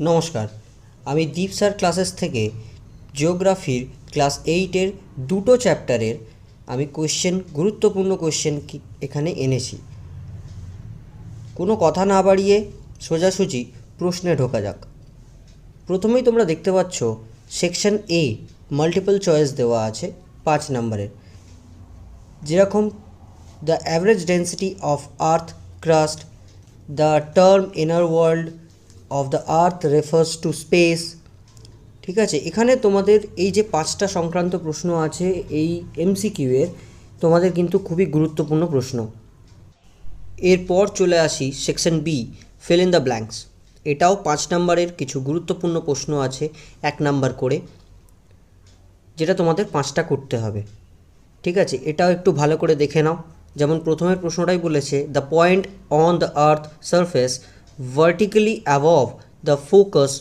নমস্কার, আমি দীপ sir classes থেকে জিওগ্রাফির ক্লাস 8-এর দুটো চ্যাপ্টারের আমি গুরুত্বপূর্ণ কোয়েশ্চেন এখানে এনেছি। কোনো কথা না বাড়িয়ে সোজাসুজি প্রশ্নে ঢোকা যাক। প্রথমেই তোমরা দেখতে পাচ্ছ সেকশন এ মাল্টিপল চয়েস দেওয়া আছে 5 নম্বরের, যেরকম the average density of earth crust, the term inner world of the earth refers to space. ঠিক আছে, এখানে তোমাদের এই যে 5টা সংক্রান্ত প্রশ্ন আছে এই এমসিকিউ এর, তোমাদের কিন্তু খুবই গুরুত্বপূর্ণ প্রশ্ন। এরপর চলে আসি section B fill in the blanks. এটাও 5 নম্বরের কিছু গুরুত্বপূর্ণ প্রশ্ন আছে 1 নাম্বার করে, যেটা তোমাদের 5টা করতে হবে। ঠিক আছে, এটাও একটু ভালো করে দেখে নাও। যেমন প্রথমের প্রশ্নটাই বলেছে, the point on the earth surface vertically above the focus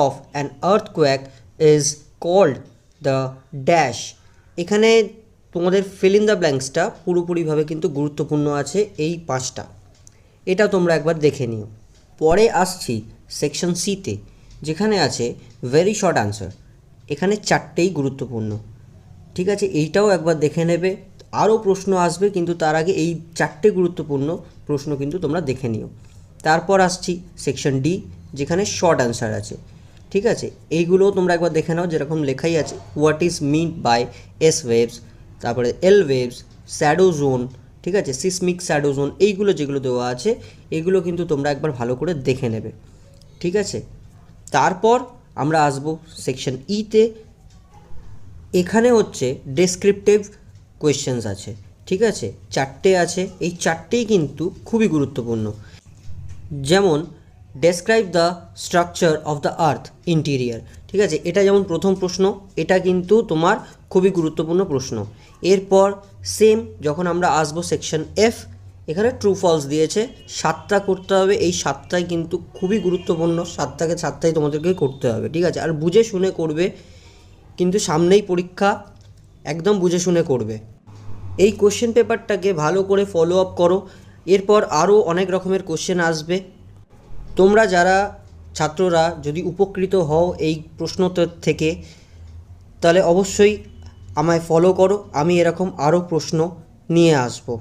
of an earthquake is called the dash. এখানে তোমাদের ফিল ইন দ্য ব্ল্যাঙ্কসটা পুরোপুরিভাবে কিন্তু গুরুত্বপূর্ণ আছে এই 5টা, এটা তোমরা একবার দেখে নিও। পরে আসছি সেকশন সিতে, যেখানে আছে ভেরি শর্ট আনসার। এখানে 4টেই গুরুত্বপূর্ণ। ঠিক আছে, এইটাও একবার দেখে নেবে। আরও প্রশ্ন আসবে, কিন্তু তার আগে এই 4টে গুরুত্বপূর্ণ প্রশ্ন কিন্তু তোমরা দেখে নিও। তারপর আসছি সেকশন ডি, যেখানে শর্ট অ্যান্সার আছে। ঠিক আছে, এইগুলোও তোমরা একবার দেখে নাও, যেরকম লেখাই আছে what is mean by S waves, তারপরে এল ওয়েভস, শ্যাডো জোন, ঠিক আছে, সিসমিক শ্যাডো জোন, এইগুলো যেগুলো দেওয়া আছে এগুলো কিন্তু তোমরা একবার ভালো করে দেখে নেবে। ঠিক আছে, তারপর আমরা আসবো সেকশন ইতে। এখানে হচ্ছে ডেসক্রিপটিভ কোয়েশ্চেন্স আছে। ঠিক আছে, 4টে আছে, এই 4টেই কিন্তু খুবই গুরুত্বপূর্ণ। যেমন describe the structure of the earth interior. ঠিক আছে, এটা যেমন প্রথম প্রশ্ন, এটা কিন্তু তোমার খুবই গুরুত্বপূর্ণ প্রশ্ন। এরপর সেম যখন আমরা আসবো সেকশন এফ, এখানে ট্রু ফলস দিয়েছে, 7টা করতে হবে। এই 7টাই কিন্তু খুবই গুরুত্বপূর্ণ, 7টাই তোমাদেরকে করতে হবে। ঠিক আছে, আর বুঝে শুনে করবে, কিন্তু সামনেই পরীক্ষা, একদম বুঝে শুনে করবে। এই কোশ্চেন পেপারটাকে ভালো করে ফলো আপ করো। এরপর আরও অনেক রকমের কোশ্চেন আসবে। তোমরা যারা ছাত্ররা যদি উপকৃত হও এই প্রশ্ন থেকে, তাহলে অবশ্যই আমায় ফলো করো, আমি এরকম আরও প্রশ্ন নিয়ে আসবো।